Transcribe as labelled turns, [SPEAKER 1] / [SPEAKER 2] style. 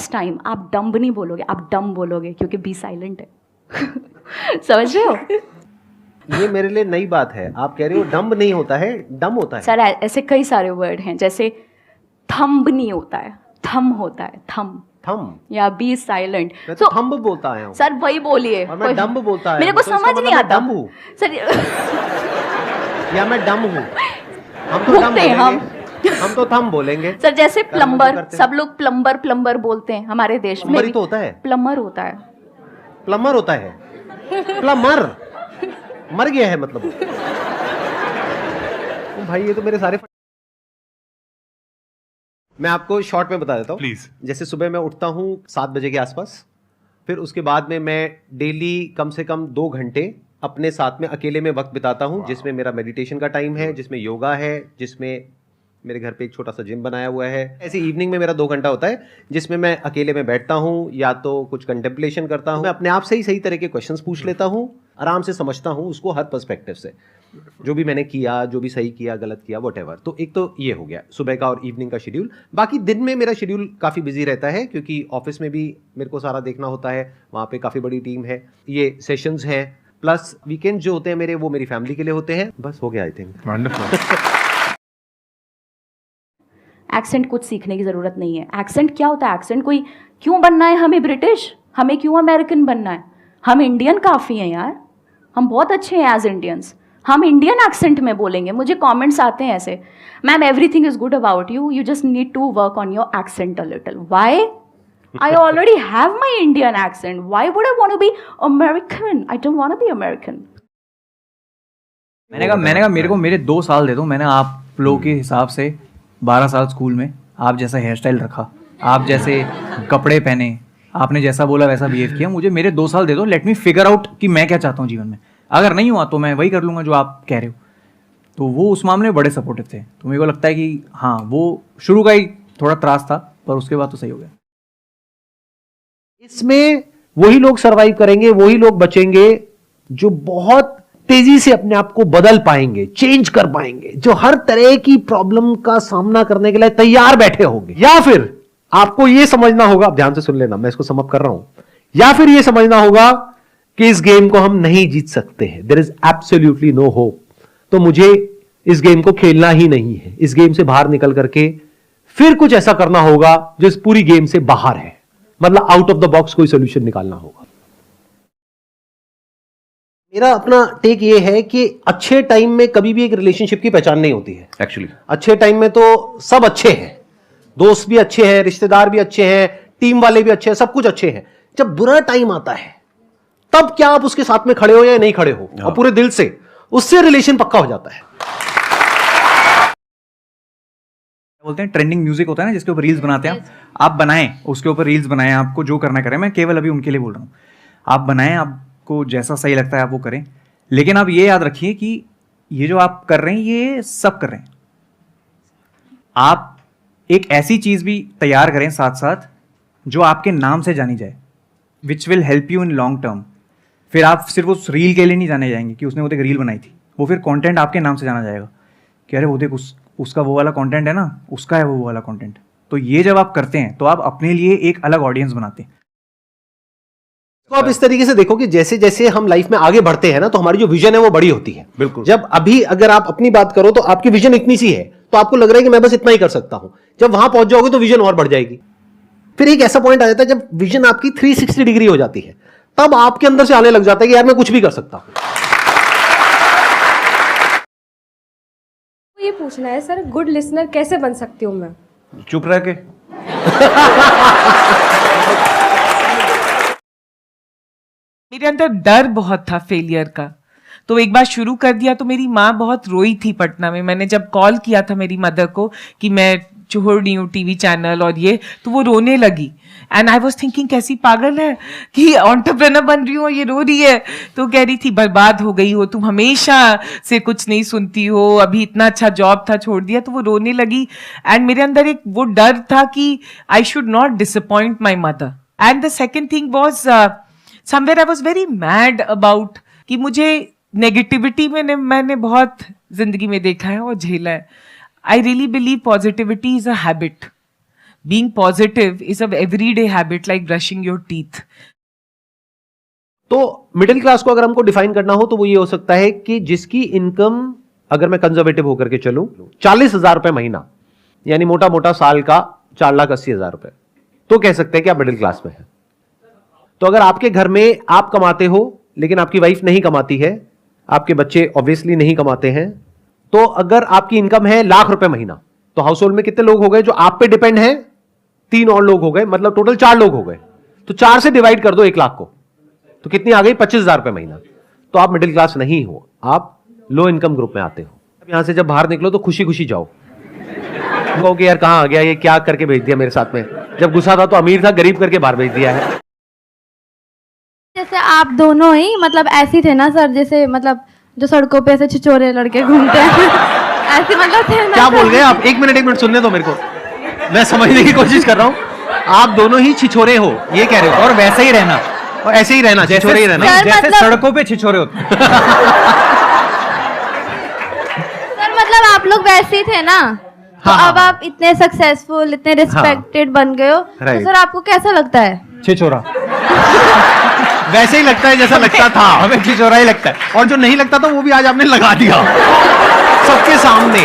[SPEAKER 1] Next time आप dumb नहीं बोलोगे, आप डम बोलोगे, क्योंकि बी साइलेंट है। समझ रहे हो?
[SPEAKER 2] ये मेरे लिए नई बात है। आप कह रहे हो डम्ब नहीं होता है, डम होता है।
[SPEAKER 1] सर ऐसे कई सारे वर्ड हैं, जैसे थंब नहीं होता है, थम होता है, थम
[SPEAKER 2] थम
[SPEAKER 1] या बी साइलेंट।
[SPEAKER 2] मैं तो थंब बोलता आया हूँ
[SPEAKER 1] सर वही बोलिए।
[SPEAKER 2] और मैं डम्ब बोलता आया
[SPEAKER 1] मेरे को
[SPEAKER 2] हूँ, तो इसका
[SPEAKER 1] समझ
[SPEAKER 2] मतलब
[SPEAKER 1] नहीं
[SPEAKER 2] मैं
[SPEAKER 1] आता
[SPEAKER 2] डम्ब हूँ
[SPEAKER 1] सर।
[SPEAKER 2] या मैं डम हूँ। हम तो डम
[SPEAKER 1] भुगते हैं
[SPEAKER 2] बोलेंगे, हम तो थम बोलेंगे।
[SPEAKER 1] सर जैसे
[SPEAKER 2] कर्म जो
[SPEAKER 1] प्लम्बर,
[SPEAKER 2] करते हैं।
[SPEAKER 1] सब लोग प्लम्बर प्लम्बर बोलते हैं हमारे देश में
[SPEAKER 2] प्लम्बर ही
[SPEAKER 1] भी।
[SPEAKER 2] तो होता है।
[SPEAKER 1] प्लम्बर होता है।
[SPEAKER 2] प्लम्बर होता है, प्लम्बर मर गया है मतलब। भाई ये तो मेरे सारे मैं आपको शॉर्ट में बता देता हूँ
[SPEAKER 3] प्लीज।
[SPEAKER 2] जैसे सुबह मैं उठता हूँ 7 बजे के आसपास, फिर उसके बाद में मैं डेली कम से कम 2 घंटे अपने साथ में अकेले में वक्त बिताता हूँ, जिसमें मेरा मेडिटेशन का टाइम है, जिसमें योगा है, जिसमें मेरे घर पे एक छोटा सा जिम बनाया हुआ है। ऐसे इवनिंग में मेरा 2 घंटा होता है जिसमें मैं अकेले में बैठता हूँ या तो कुछ कंटेम्पलेशन करता हूँ। मैं अपने आप से ही सही तरह के क्वेश्चंस पूछ लेता हूँ, आराम से समझता हूँ उसको हर पर्सपेक्टिव से, जो भी मैंने किया, जो भी सही किया, गलत किया, व्हाटएवर। तो एक तो ये हो गया सुबह का और इवनिंग का शेड्यूल। बाकी दिन में मेरा शेड्यूल काफ़ी बिजी रहता है क्योंकि ऑफिस में भी मेरे को सारा देखना होता है, वहाँ पे काफ़ी बड़ी टीम है, ये सेशंस हैं, प्लस वीकेंड जो होते हैं मेरे, वो मेरी फैमिली के लिए होते हैं। बस हो गया आई थिंक।
[SPEAKER 3] वंडरफुल।
[SPEAKER 1] एक्सेंट कुछ सीखने की ज़रूरत नहीं है। एक्सेंट क्या होता है? एक्सेंट कोई क्यों बनना है हमें ब्रिटिश, हमें क्यों अमेरिकन बनना है? हम इंडियन काफ़ी हैं यार, हम बहुत अच्छे हैं एज इंडियंस। हम इंडियन एक्सेंट में बोलेंगे। मुझे कमेंट्स आते हैं ऐसे, ma'am everything is good about you, you just need to work on your accent a little. Why? I already have my Indian accent. Why would I want to be American? I don't want to be American.
[SPEAKER 4] मैंने कहा मेरे को मेरे 2 साल दे दो। मैंने आप लोगों के हिसाब से 12 साल स्कूल में आप जैसा हेयर स्टाइल रखा, आप जैसे कपड़े पहने, आपने जैसा बोला वैसा बिहेव किया, मुझे मेरे 2 साल दे दो। लेट मी फिगर आउट कि मैं क्या चाहता हूँ जीवन में। अगर नहीं हुआ तो मैं वही कर लूँगा जो आप कह रहे हो। तो वो उस मामले में बड़े सपोर्टिव थे। तो मेरे को लगता है कि हाँ, वो शुरू का ही थोड़ा त्रास था, पर उसके बाद तो सही हो गया।
[SPEAKER 2] इसमें वही लोग सरवाइव करेंगे, वही लोग बचेंगे जो बहुत तेजी से अपने आप को बदल पाएंगे, चेंज कर पाएंगे, जो हर तरह की प्रॉब्लम का सामना करने के लिए तैयार बैठे होंगे। या फिर आपको यह समझना होगा, ध्यान से सुन लेना, मैं इसको समअप कर रहा हूं, या फिर यह समझना होगा कि इस गेम को हम नहीं जीत सकते हैं, there is absolutely no hope, तो मुझे इस गेम को खेलना ही नहीं है। इस गेम से बाहर निकल करके फिर कुछ ऐसा करना होगा जो इस पूरी गेम से बाहर है, मतलब आउट ऑफ द बॉक्स कोई सोल्यूशन निकालना होगा। मेरा अपना टेक ये है कि अच्छे टाइम में कभी भी एक रिलेशनशिप की पहचान नहीं होती है। एक्चुअली अच्छे टाइम में तो सब अच्छे हैं, दोस्त भी अच्छे हैं, रिश्तेदार भी अच्छे हैं, टीम वाले भी अच्छे हैं, सब कुछ अच्छे हैं। जब बुरा टाइम आता है तब क्या आप उसके साथ में खड़े हो या नहीं खड़े हो, और पूरे दिल से, उससे रिलेशन पक्का हो जाता है।
[SPEAKER 4] बोलते हैं ट्रेंडिंग म्यूजिक होता है ना, जिसके ऊपर रील्स बनाते हैं, आप बनाएं, उसके ऊपर रील्स बनाएं, आपको जो करना करें। मैं केवल अभी उनके लिए बोल रहा हूँ, आप बनाएं, आपको जैसा सही लगता है आप वो करें। लेकिन आप ये याद रखिए कि ये जो आप कर रहे हैं ये सब कर रहे हैं। आप एक ऐसी चीज भी तैयार करें साथ साथ जो आपके नाम से जानी जाए, which will help you in long term. फिर आप सिर्फ उस रील के लिए नहीं जाने जाएंगे कि उसने वो एक रील बनाई थी, वो फिर कंटेंट आपके नाम से जाना जाएगा कि अरे वो देख उसका वो वाला कंटेंट है ना, उसका है वो वाला कंटेंट। तो ये जब आप करते हैं तो आप अपने लिए एक अलग ऑडियंस बनाते हैं।
[SPEAKER 2] तो आप इस तरीके से देखो कि जैसे जैसे हम लाइफ में आगे बढ़ते हैं ना, तो हमारी जो विजन है वो बड़ी होती है। बिल्कुल। जब अभी अगर आप अपनी बात करो तो आपकी विजन इतनी सी है, तो आपको लग रहा है कि मैं बस इतना ही कर सकता हूं। जब वहां पहुंच जाओगे तो विजन और बढ़ जाएगी। फिर एक ऐसा पॉइंट आ जाता है जब विजन आपकी 360 डिग्री हो जाती है, तब आपके अंदर से आने लग जाता है कि यार मैं कुछ भी कर सकता हूं।
[SPEAKER 5] ये पूछना है सर, गुड लिसनर कैसे बन सकती हूँ मैं?
[SPEAKER 3] चुप रह के।
[SPEAKER 6] मेरे अंदर डर बहुत था फेलियर का, तो एक बार शुरू कर दिया तो मेरी माँ बहुत रोई थी पटना में। मैंने जब कॉल किया था मेरी मदर को कि मैं छोड़ रही हूँ टीवी चैनल और ये, तो वो रोने लगी। एंड आई वॉज थिंकिंग कैसी पागल है कि एंटरप्रेन्योर बन रही हूँ और ये रो रही है। तो कह रही थी बर्बाद हो गई हो तुम, हमेशा से कुछ नहीं सुनती हो, अभी इतना अच्छा जॉब था छोड़ दिया। तो वो रोने लगी एंड मेरे अंदर एक वो डर था कि I should not disappoint my mother. And the second thing was somewhere I was very mad about कि मुझे नेगेटिविटी में मैंने बहुत जिंदगी में देखा है और झेला है। I really believe positivity is a habit. being positive is a everyday habit like brushing your teeth.
[SPEAKER 2] तो मिडिल क्लास को अगर हमको डिफाइन करना हो तो वो ये हो सकता है कि जिसकी इनकम, अगर मैं कंजर्वेटिव होकर के चलूं, 40,000 रुपए महीना, यानी मोटा मोटा साल का 4,80,000 रुपए, तो कह सकते हैं कि आप मिडिल क्लास में हैं। तो अगर आपके घर में आप कमाते हो लेकिन आपकी वाइफ नहीं कमाती है, आपके बच्चे ऑब्वियसली नहीं कमाते हैं, तो अगर आपकी इनकम है लाख रुपए महीना, तो हाउस होल्ड में कितने लोग हो गए जो आप पे डिपेंड हैं? 3 और लोग हो गए, मतलब टोटल 4 लोग हो गए। तो 4 से डिवाइड कर दो 1 लाख को, तो कितनी आ गई? 25,000 रुपए महीना। तो आप मिडिल क्लास नहीं हो, आप लो इनकम ग्रुप में आते हो। अब यहां से जब बाहर निकलो तो खुशी खुशी जाओ, कहो कि यार कहां आ गया, ये क्या करके भेज दिया मेरे साथ में, जब गुस्सा था तो अमीर था, गरीब करके बाहर भेज दिया है।
[SPEAKER 3] जैसे आप दोनों ही मतलब ऐसे थे ना सर, जैसे मतलब जो सड़कों पे ऐसे छिछोरे लड़के घूमते हैं ऐसे मतलब थे ना।
[SPEAKER 2] क्या बोल गए आप? 1 मिनट सुनने दो मेरे को, मैं समझने की कोशिश कर रहा हूं। आप दोनों ही छिछोरे हो, ये कह रहे हो?
[SPEAKER 4] और वैसे ही रहना,
[SPEAKER 2] और ऐसे ही रहना, छिछोरे ही रहना।
[SPEAKER 3] सर,
[SPEAKER 4] जैसे
[SPEAKER 3] मतलब-
[SPEAKER 4] सड़कों पे छिछोरे होते हैं।
[SPEAKER 3] सर मतलब आप लोग वैसे ही थे ना, तो
[SPEAKER 2] हाँ,
[SPEAKER 3] अब आप इतने सक्सेसफुल, इतने रिस्पेक्टेड बन गए हो, तो
[SPEAKER 2] Right.
[SPEAKER 3] सर आपको कैसा लगता है?
[SPEAKER 4] छिछोरा,
[SPEAKER 2] वैसे ही लगता है जैसा लगता था।
[SPEAKER 4] हमें छिछोरा ही लगता है।
[SPEAKER 2] और जो नहीं लगता था वो भी आज आपने लगा दिया सबके सामने।